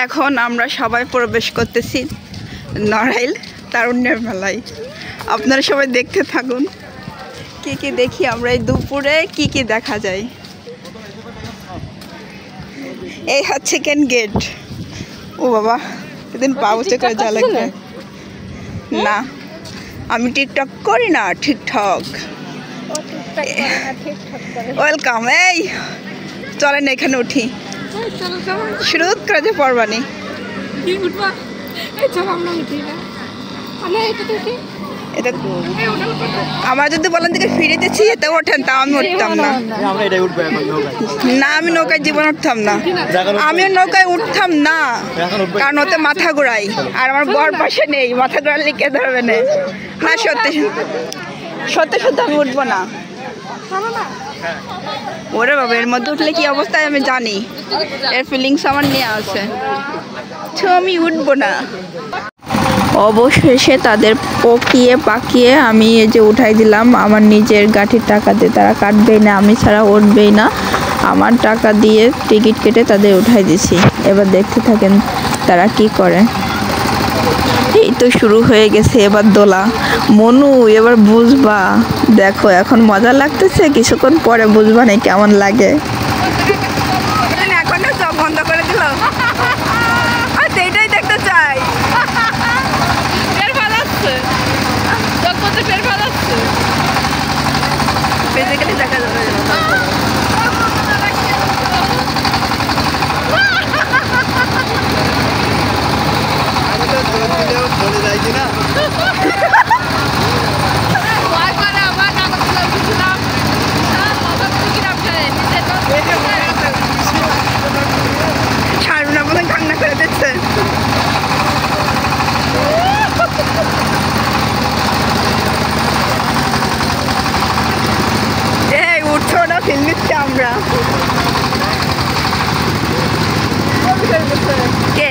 এখন আমরা সবাই প্রবেশ করতেছি নড়াইল তারুণ্যের মেলায়। আপনারা সবাই দেখতে থাকুন কি কি দেখি আমরা এই দুপুরে কি কি দেখা যায়। এই হচ্ছে কেন গেট। ও বাবা এদিন পাউচে করে যা লাগবে না, আমি টিকটক করি না। ঠিকঠাক ওয়েলকাম। এই চলেন এখানে উঠি, শুরু করে যে পড়বানি। আমার যদি বলেন থেকে ফিরে দিচ্ছি এতে ওঠেন, তা আমি উঠতাম না। না আমি নৌকায় জীবন উঠতাম না, আমি নৌকায় উঠতাম না, কারণ ওতে মাথা ঘোরাই আর আমার বর পাশে নেই, মাথা ঘোরালে কে ধরবে না। না সত্যি সত্যি সত্যি আমি উঠবো না। ওরে বাবা এর মধ্যে উঠলে কি অবস্থায় আমি জানি, এর ফিলিংস আমার নিয়ে আছে, তো আমি উঠবো না। অবশেষে তাদের পকিয়ে পাকিয়ে আমি এই যে উঠাই দিলাম আমার নিজের গাঠির টাকা দিয়ে। তারা কাটবেই না, আমি ছাড়া উঠবেই না, আমার টাকা দিয়ে টিকিট কেটে তাদের উঠাই দিছি। এবার দেখতে থাকেন তারা কি করে। এই তো শুরু হয়ে গেছে এবার দোলা। মনু এবার বুঝবা, দেখো এখন মজা লাগতেছে, কিছুক্ষণ পরে বুঝবা না কেমন লাগে। এখনো সব বন্ধ করে দিল, এইটাই দেখতে চাই। ফিজিক্যালি দেখা যাবে। আমরা কে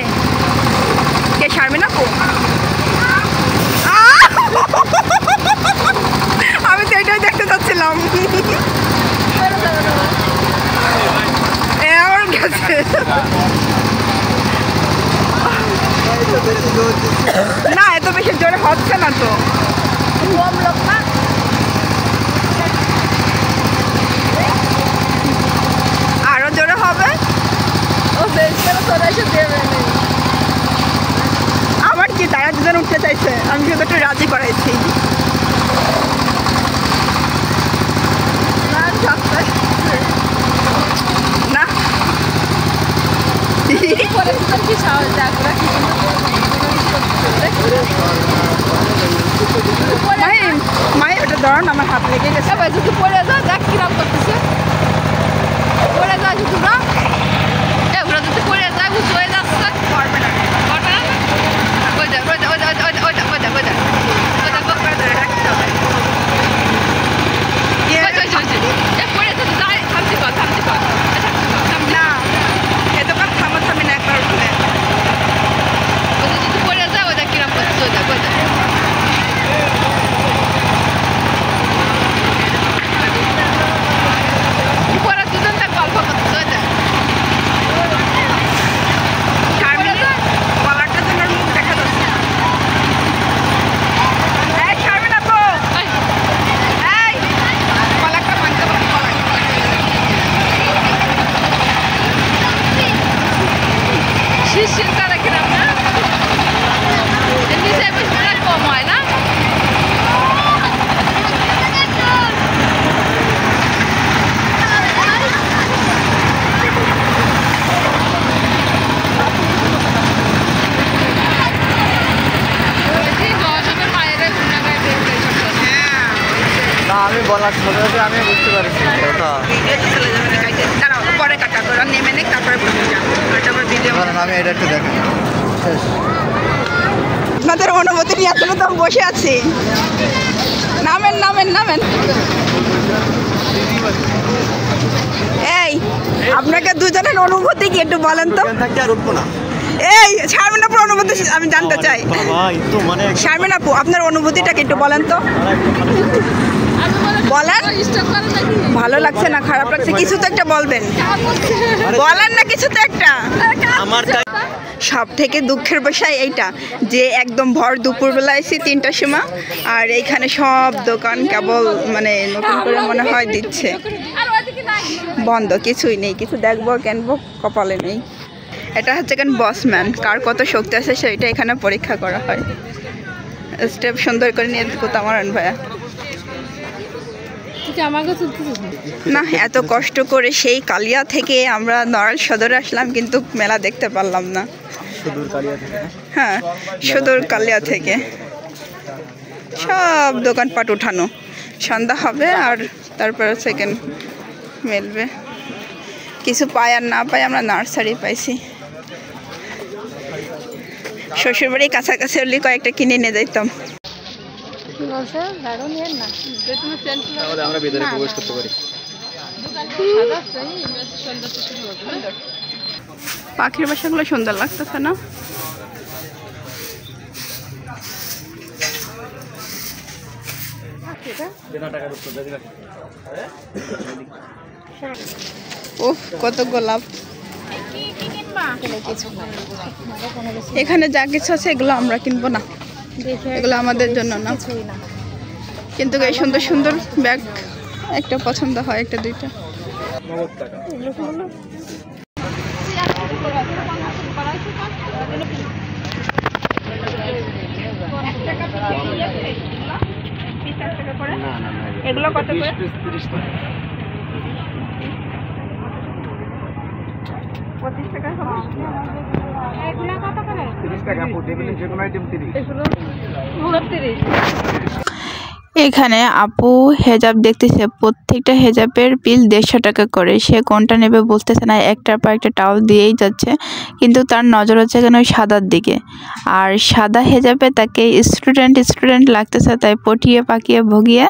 কে শারমিন আপু? আমি তো এটাই দেখতে চাচ্ছিলাম। আমার কাছে না এত বেশি জোরে হচ্ছে না তো, কম লোক না। আরো জোরে হবে। আমার কি তারা দুজন উঠতে চাইছে, আমি শুধু একটু রাজি করাইছি। না মায়ের ওটা ধরুন আমার হাত লেগে গেছে। যদি পড়ে যাও দেখ কিরম করতেছে, পড়ে যাও যদি না এগুলো যদি পড়ে যায় উঁচু হয়ে যাচ্ছে, পারবে না পারবে না। ওই দেখ ওই দেখ ওই দেখ ওই দেখ ওই দেখ ওই দেখ ওই দেখ ওই দেখ রাখতে হবে। পড়ে যেতে যাই থামছি কর থামছি কর না, এ দোকান থামা থামি না একবার উঠলে। ওই যদি পড়ে যায় ওই দেখ কিরম করছে, ওই দেখ ওই দেখ। আমি বলার সাথে সাথে আমি বুঝতে পারছি পরে কাটা করে নেমে নেই, তারপরে আমি এটা একটু দেখেন। আপনাদের অনুমতি নিয়ে আসলে তো আমি বসে আছি। নামেন নামেন নামেন। এই আপনাকে দুজনের অনুভূতি কি একটু বলেন তো। এই শারমিন আপুর অনুভূতি আমি জানতে চাই। শারমিন আপু আপনার অনুভূতিটা কি একটু বলেন তো। বলেন ভালো লাগছে না খারাপ লাগছে কিছু তো একটা বলবেন, বলেন না কিছু তো একটা। সব থেকে দুঃখের বিষয় এইটা যে একদম ভর দুপুরবেলা এসি 3টার সময়, আর এইখানে সব দোকান কেবল মানে নতুন করে মনে হয় দিচ্ছে, বন্ধ, কিছুই নেই, কিছু দেখবো কিনবো কপালে নেই। এটা হচ্ছে কেন বসম্যান, কার কত শক্তি আছে সেটা এখানে পরীক্ষা করা হয়। স্টেপ সুন্দর করে নিয়ে কোথা মারান ভাইয়া না, এত কষ্ট করে সেই কালিয়া থেকে আমরা নড়াইল সদরে আসলাম কিন্তু মেলা দেখতে পারলাম না। হ্যাঁ, সুদূর কালিয়া থেকে সব দোকানপাট উঠানো, সন্ধ্যা হবে আর তারপরে সেকেন্ড মেলবে। কিছু পাই আর না পাই আমরা নার্সারি পাইছি। শ্বশুরবাড়ির কাছাকাছি হলে কয়েকটা কিনে নিয়ে যাইতাম। আমরা ভিতরে প্রবেশ করতে পারি। পাখির বাসাগুলো সুন্দর লাগতেছে না? ও কত গোলাপ, এখানে যা কিছু আছে এগুলো আমরা কিনবো না, এগুলো আমাদের জন্য না, কিন্তু এই সুন্দর সুন্দর ব্যাগ একটা পছন্দ হয়, একটা দুইটা। এগুলো কত করে? 25 টাকা। এখানে আপু হেজাব দেখতেছে, প্রত্যেকটা হেজাবের বিল 150 টাকা করে। সে কোনটা নেবে বলতেছে না, একটার পর একটা টাওয়াল দিয়েই যাচ্ছে, কিন্তু তার নজর হচ্ছে কেন ওই সাদার দিকে। আর সাদা হেজাবে তাকে স্টুডেন্ট লাগতেছে, তাই পটিয়ে পাকিয়ে ভগিয়ে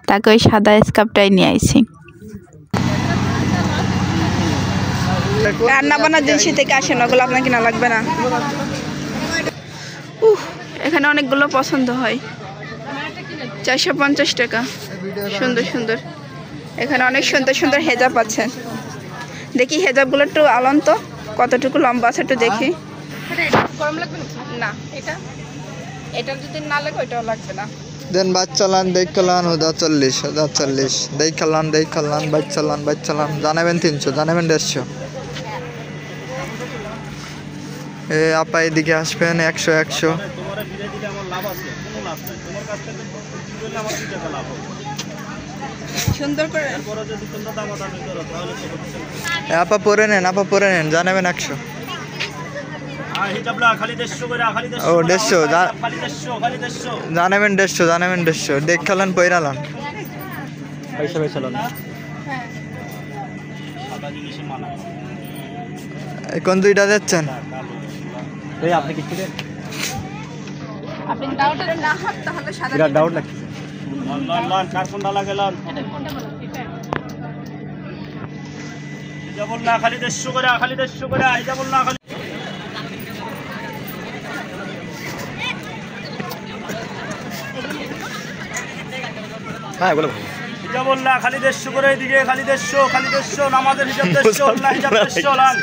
তাকে ওই সাদা স্কার্ফটাই নিয়ে আইছি। রান্না বান্নার জিনিস থেকে আসেন, ওগুলো আপনার কিনা লাগবে না। এখানে অনেকগুলো পছন্দ হয়, 450 টাকা, সুন্দর সুন্দর। এখানে অনেক সুন্দর সুন্দর হেজাব আছে। দেখি হেজাবগুলো একটু আলন তো, কতটুকু লম্বা আছে একটু দেখি। না, এটা যদি না লাগে ওইটাও লাগবে না। দেন বাচ্চালান দেখলান হুদা 40 দেখলান বাচ্চালান জানাবেন 300, জানাবেন 150। আপা এদিকে আসবেন 100। সুন্দর করে আপা পরে নেন, জানাবেন 100। ও 150, জানাবেন 150। দেখলান পয়রালান কোন দুইটা যাচ্ছেন? আপনি কি ছিলেন? আপনি ডাউট না হাত তাহলে সাদা বিরাট ডাউট লাগছে। লন কার কোনটা লাগেলাম এটা বল না, খালি 150 করে আইজা বল না, খালি হ্যাঁ বলো। এটা বল না, খালি 150 করে, এদিকে খালি 150 নামাজের হিসাব 150 না, হিসাব 150 লান।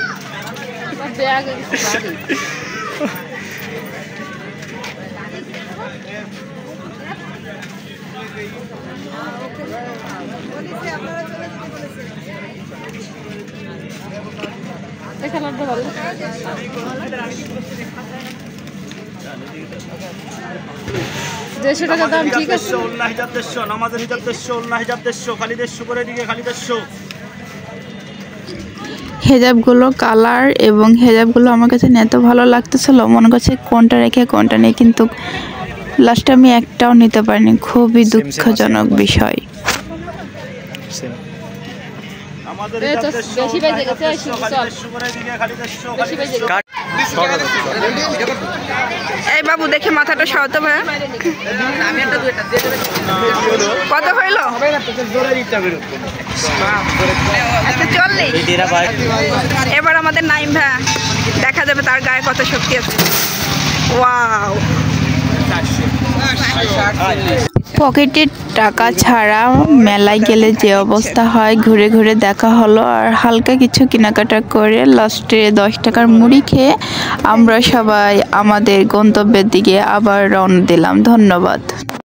নামাজের হিসাব 150 খালি 150 করে, এদিকে খালি 150। হেজাবগুলো কালার এবং হেজাবগুলো আমার কাছে এত ভালো লাগতেছিল, মনে করছে কোনটা রেখে কোনটা নেই, কিন্তু লাস্টে আমি একটাও নিতে পারিনি। খুবই দুঃখজনক বিষয়। এই বাবু দেখে মাথাটা সরাতে ভাইয়া, কত হইল? 140। এবার আমাদের নাইম ভাইয়া, দেখা যাবে তার গায়ে কত শক্তি আছে। ওয়াও, পকেটের টাকা ছাড়া মেলায় গেলে যে অবস্থা হয় ঘুরে ঘুরে দেখা হলো আর হালকা কিছু কেনাকাটা করে লাস্টে 10 টাকার মুড়ি খেয়ে আমরা সবাই আমাদের গন্তব্যের দিকে আবার রওনা দিলাম। ধন্যবাদ।